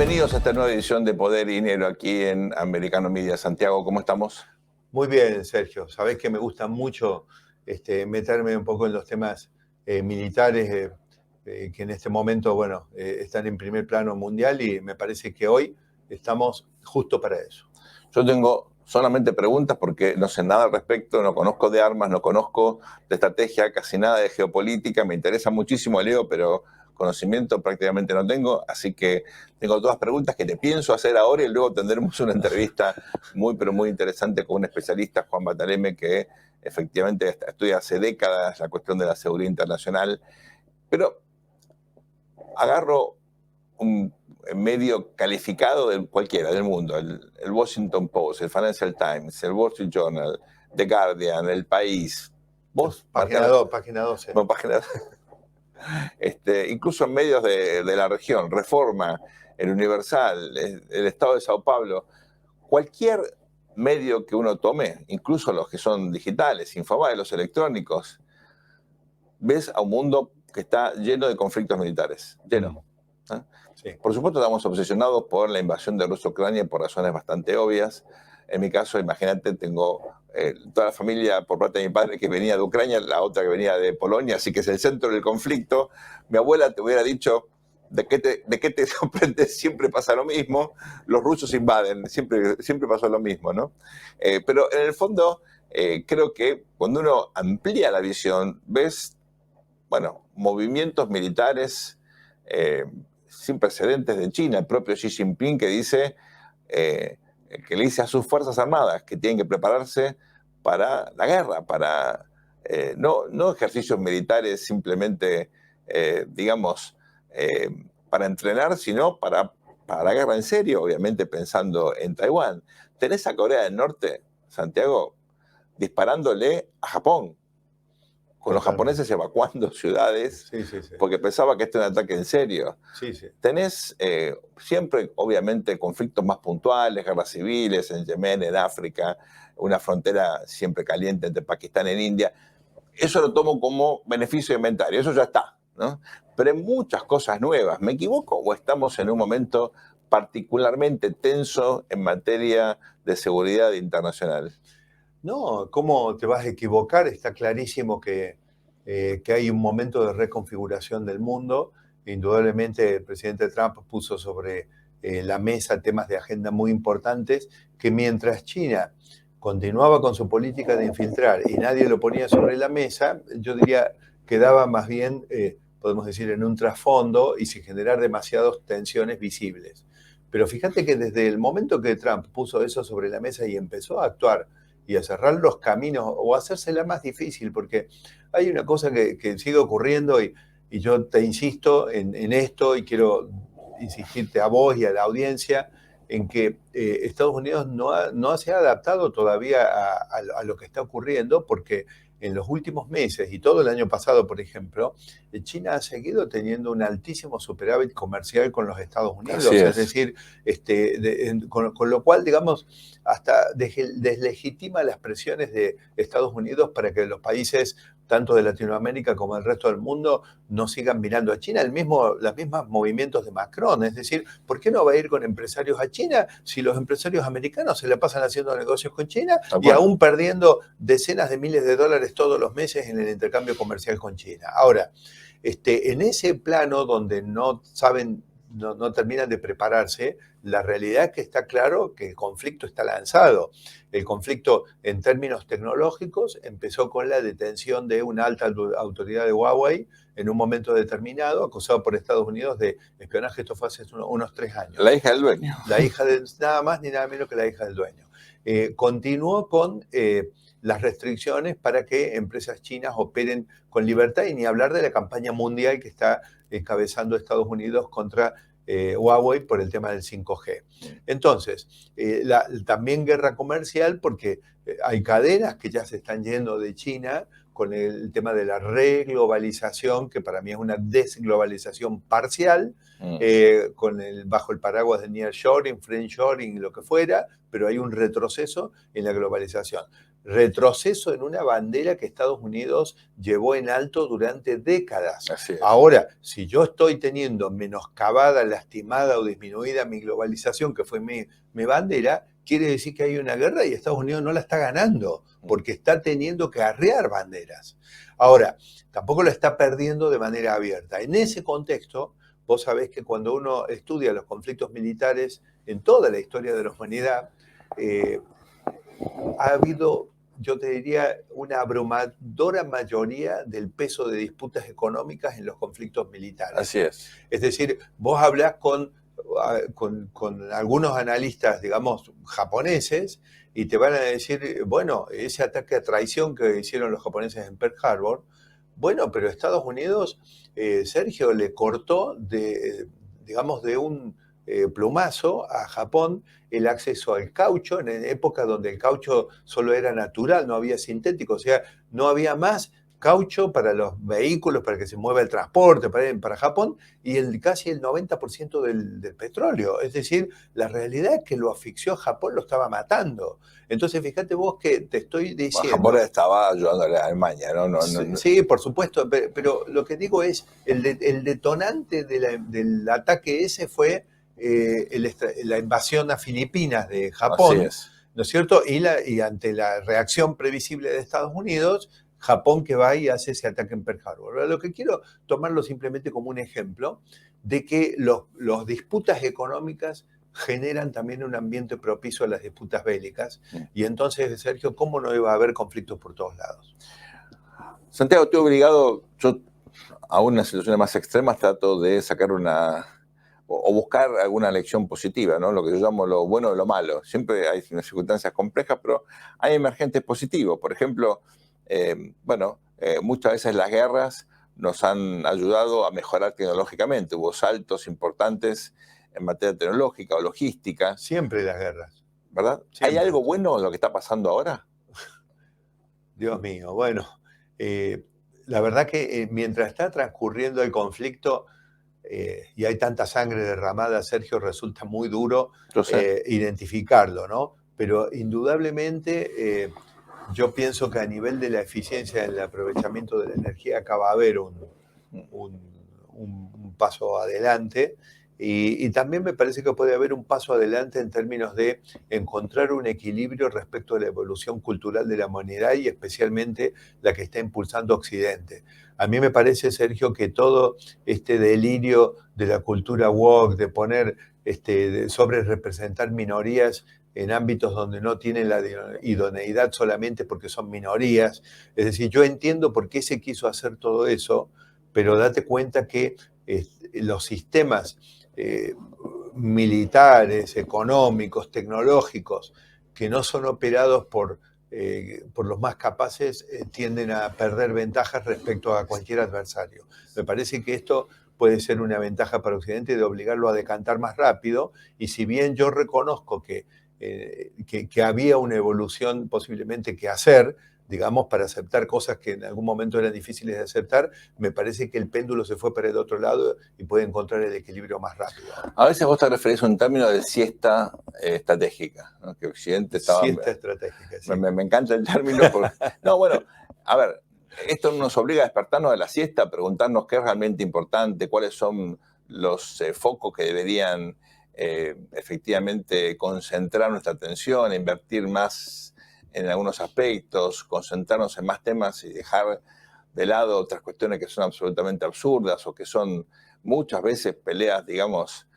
Bienvenidos a esta nueva edición de Poder y Dinero aquí en Americano Media. Santiago, ¿cómo estamos? Muy bien, Sergio. Sabés que me gusta mucho meterme un poco en los temas militares que en este momento, bueno, están en primer plano mundial y me parece que hoy estamos justo para eso. Yo tengo solamente preguntas porque no sé nada al respecto, no conozco de armas, no conozco de estrategia, casi nada de geopolítica. Me interesa muchísimo, Leo, pero conocimiento prácticamente no tengo, así que tengo todas preguntas que te pienso hacer ahora y luego tendremos una entrevista muy, pero muy interesante con un especialista, Juan Bataleme, que efectivamente estudia hace décadas la cuestión de la seguridad internacional. Pero agarro un medio calificado de cualquiera del mundo, el Washington Post, el Financial Times, el Wall Street Journal, The Guardian, El País. Vos, Página 2, página 12. No, página, incluso en medios de la región, Reforma, el Universal, el Estado de Sao Paulo, cualquier medio que uno tome, incluso los que son digitales, Infobae, los electrónicos, ves a un mundo que está lleno de conflictos militares, lleno. ¿Eh? Sí. Por supuesto, estamos obsesionados por la invasión de Rusia a Ucrania por razones bastante obvias. En mi caso, imagínate, tengo toda la familia por parte de mi padre que venía de Ucrania, la otra que venía de Polonia, así que es el centro del conflicto. Mi abuela te hubiera dicho, ¿de qué te sorprendes? Siempre pasa lo mismo. Los rusos invaden, siempre pasó lo mismo, ¿no? Pero en el fondo, creo que cuando uno amplía la visión, ves, bueno, movimientos militares sin precedentes de China. El propio Xi Jinping que dice, que le dice a sus Fuerzas Armadas que tienen que prepararse para la guerra, para no ejercicios militares simplemente, digamos, para entrenar, sino para la guerra en serio, obviamente pensando en Taiwán. Tenés a Corea del Norte, Santiago, disparándole a Japón, con los japoneses evacuando ciudades, Sí. porque pensaba que este era un ataque en serio. Sí. Tenés siempre, obviamente, conflictos más puntuales, guerras civiles en Yemen, en África, una frontera siempre caliente entre Pakistán e India. Eso lo tomo como beneficio inventario, eso ya está, ¿no? Pero hay muchas cosas nuevas. ¿Me equivoco o estamos en un momento particularmente tenso en materia de seguridad internacional? No, ¿cómo te vas a equivocar? Está clarísimo que hay un momento de reconfiguración del mundo. Indudablemente el presidente Trump puso sobre la mesa temas de agenda muy importantes que mientras China continuaba con su política de infiltrar y nadie lo ponía sobre la mesa, yo diría quedaba más bien, podemos decir, en un trasfondo y sin generar demasiadas tensiones visibles. Pero fíjate que desde el momento que Trump puso eso sobre la mesa y empezó a actuar y a cerrar los caminos o a hacérsela más difícil, porque hay una cosa que sigue ocurriendo y yo te insisto en esto y quiero insistirte a vos y a la audiencia en que Estados Unidos no se ha adaptado todavía a lo que está ocurriendo, porque en los últimos meses y todo el año pasado, por ejemplo, China ha seguido teniendo un altísimo superávit comercial con los Estados Unidos. Es decir, con lo cual, digamos, hasta deslegitima las presiones de Estados Unidos para que los países, tanto de Latinoamérica como del resto del mundo, no sigan mirando a China. Los mismos movimientos de Macron, es decir, ¿por qué no va a ir con empresarios a China si los empresarios americanos se la pasan haciendo negocios con China y aún perdiendo decenas de miles de dólares todos los meses en el intercambio comercial con China? Ahora, en ese plano donde no saben, no terminan de prepararse, la realidad es que está claro que el conflicto está lanzado. El conflicto en términos tecnológicos empezó con la detención de una alta autoridad de Huawei en un momento determinado, acusado por Estados Unidos de espionaje. Esto fue hace unos 3 años. La hija del dueño. La hija nada más ni nada menos que la hija del dueño. Continuó con las restricciones para que empresas chinas operen con libertad y ni hablar de la campaña mundial que está encabezando Estados Unidos contra Huawei por el tema del 5G. Entonces, también guerra comercial porque hay cadenas que ya se están yendo de China con el tema de la reglobalización, que para mí es una desglobalización parcial, bajo el paraguas de nearshoring, friendshoring, lo que fuera, pero hay un retroceso en la globalización. Retroceso en una bandera que Estados Unidos llevó en alto durante décadas. Así es. Ahora, si yo estoy teniendo menoscabada, lastimada o disminuida mi globalización, que fue mi bandera, quiere decir que hay una guerra y Estados Unidos no la está ganando, porque está teniendo que arrear banderas. Ahora, tampoco la está perdiendo de manera abierta. En ese contexto, vos sabés que cuando uno estudia los conflictos militares en toda la historia de la humanidad, ha habido, yo te diría, una abrumadora mayoría del peso de disputas económicas en los conflictos militares. Así es. Es decir, vos hablás con algunos analistas, digamos, japoneses, y te van a decir, bueno, ese ataque a traición que hicieron los japoneses en Pearl Harbor, bueno, pero Estados Unidos, Sergio, le cortó digamos, de un plumazo a Japón el acceso al caucho, en época donde el caucho solo era natural, no había sintético, o sea, no había más caucho para los vehículos, para que se mueva el transporte, para Japón, y casi el 90% del petróleo. Es decir, la realidad es que lo asfixió a Japón, lo estaba matando. Entonces, fíjate vos que te estoy diciendo... Japón estaba ayudando a Alemania, ¿no? Sí, por supuesto, pero lo que digo es, el detonante del ataque ese fue la invasión a Filipinas de Japón, Así es. ¿no es cierto? Y ante la reacción previsible de Estados Unidos, Japón que va y hace ese ataque en Pearl Harbor. Lo que quiero tomarlo simplemente como un ejemplo de que los disputas económicas generan también un ambiente propicio a las disputas bélicas. Y entonces, Sergio, ¿cómo no iba a haber conflictos por todos lados? Santiago, estoy obligado, yo aún en las situaciones más extremas trato de sacar o buscar alguna lección positiva, ¿no? Lo que yo llamo lo bueno de lo malo. Siempre hay circunstancias complejas, pero hay emergentes positivos. Por ejemplo, muchas veces las guerras nos han ayudado a mejorar tecnológicamente. Hubo saltos importantes en materia tecnológica o logística. Siempre las guerras. ¿Verdad? Siempre. ¿Hay algo bueno en lo que está pasando ahora? Dios mío, bueno, la verdad que mientras está transcurriendo el conflicto y hay tanta sangre derramada, Sergio, resulta muy duro identificarlo, ¿no? Pero indudablemente yo pienso que a nivel de la eficiencia en el aprovechamiento de la energía acá va a haber un paso adelante. Y también me parece que puede haber un paso adelante en términos de encontrar un equilibrio respecto a la evolución cultural de la humanidad y especialmente la que está impulsando Occidente. A mí me parece, Sergio, que todo este delirio de la cultura woke, de poner, sobre representar minorías en ámbitos donde no tienen la idoneidad solamente porque son minorías. Es decir, yo entiendo por qué se quiso hacer todo eso, pero date cuenta que los sistemas militares, económicos, tecnológicos, que no son operados por los más capaces, tienden a perder ventajas respecto a cualquier adversario. Me parece que esto puede ser una ventaja para Occidente de obligarlo a decantar más rápido, y si bien yo reconozco que había una evolución posiblemente que hacer, digamos, para aceptar cosas que en algún momento eran difíciles de aceptar, me parece que el péndulo se fue para el otro lado y puede encontrar el equilibrio más rápido. A veces vos te referís a un término de siesta estratégica, ¿no? Que Occidente estaba... Siesta estratégica, sí. Me encanta el término. Porque... No, bueno, a ver, esto nos obliga a despertarnos de la siesta, a preguntarnos qué es realmente importante, cuáles son los focos que deberían efectivamente concentrar nuestra atención, invertir más en algunos aspectos, concentrarnos en más temas y dejar de lado otras cuestiones que son absolutamente absurdas o que son muchas veces peleas, digamos,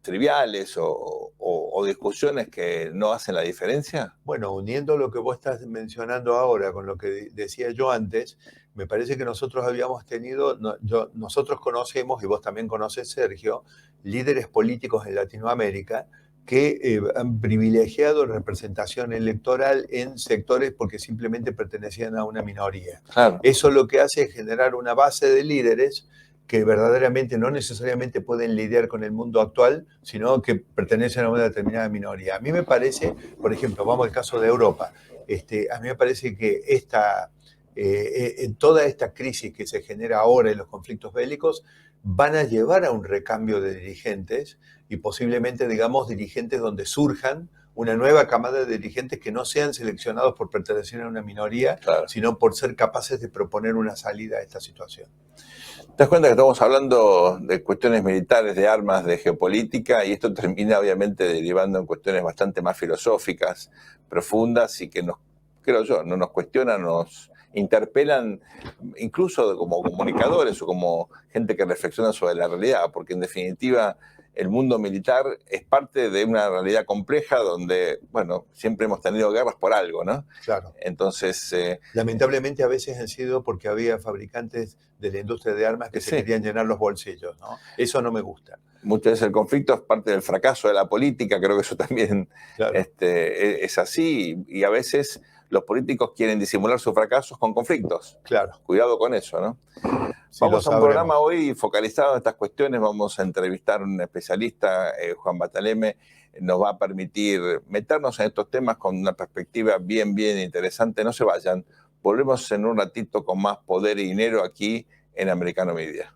triviales o discusiones que no hacen la diferencia? Bueno, uniendo lo que vos estás mencionando ahora con lo que decía yo antes, me parece que nosotros habíamos tenido, nosotros conocemos, y vos también conoces, Sergio, líderes políticos en Latinoamérica que han privilegiado representación electoral en sectores porque simplemente pertenecían a una minoría. Claro. Eso lo que hace es generar una base de líderes que verdaderamente no necesariamente pueden lidiar con el mundo actual, sino que pertenecen a una determinada minoría. A mí me parece, por ejemplo, vamos al caso de Europa, a mí me parece que toda esta crisis que se genera ahora en los conflictos bélicos van a llevar a un recambio de dirigentes y posiblemente, digamos, dirigentes donde surjan una nueva camada de dirigentes que no sean seleccionados por pertenecer a una minoría, Claro. sino por ser capaces de proponer una salida a esta situación. Te das cuenta que estamos hablando de cuestiones militares, de armas, de geopolítica, y esto termina obviamente derivando en cuestiones bastante más filosóficas, profundas, y que nos, creo yo, no nos cuestionan, nos interpelan, incluso como comunicadores o como gente que reflexiona sobre la realidad, porque en definitiva el mundo militar es parte de una realidad compleja donde, bueno, siempre hemos tenido guerras por algo, ¿no? Claro. Entonces, Lamentablemente a veces han sido porque había fabricantes de la industria de armas que se sí, querían llenar los bolsillos, ¿no? Eso no me gusta. muchas veces el conflicto es parte del fracaso de la política, creo que eso también Claro, es así, y a veces los políticos quieren disimular sus fracasos con conflictos. claro, Cuidado con eso, ¿no? sí lo Vamos a un programa sabremos. hoy focalizado en estas cuestiones, vamos a entrevistar a un especialista, Juan Bataleme, nos va a permitir meternos en estos temas con una perspectiva bien, bien interesante. No se vayan, volvemos en un ratito con más poder y dinero aquí en Americano Media.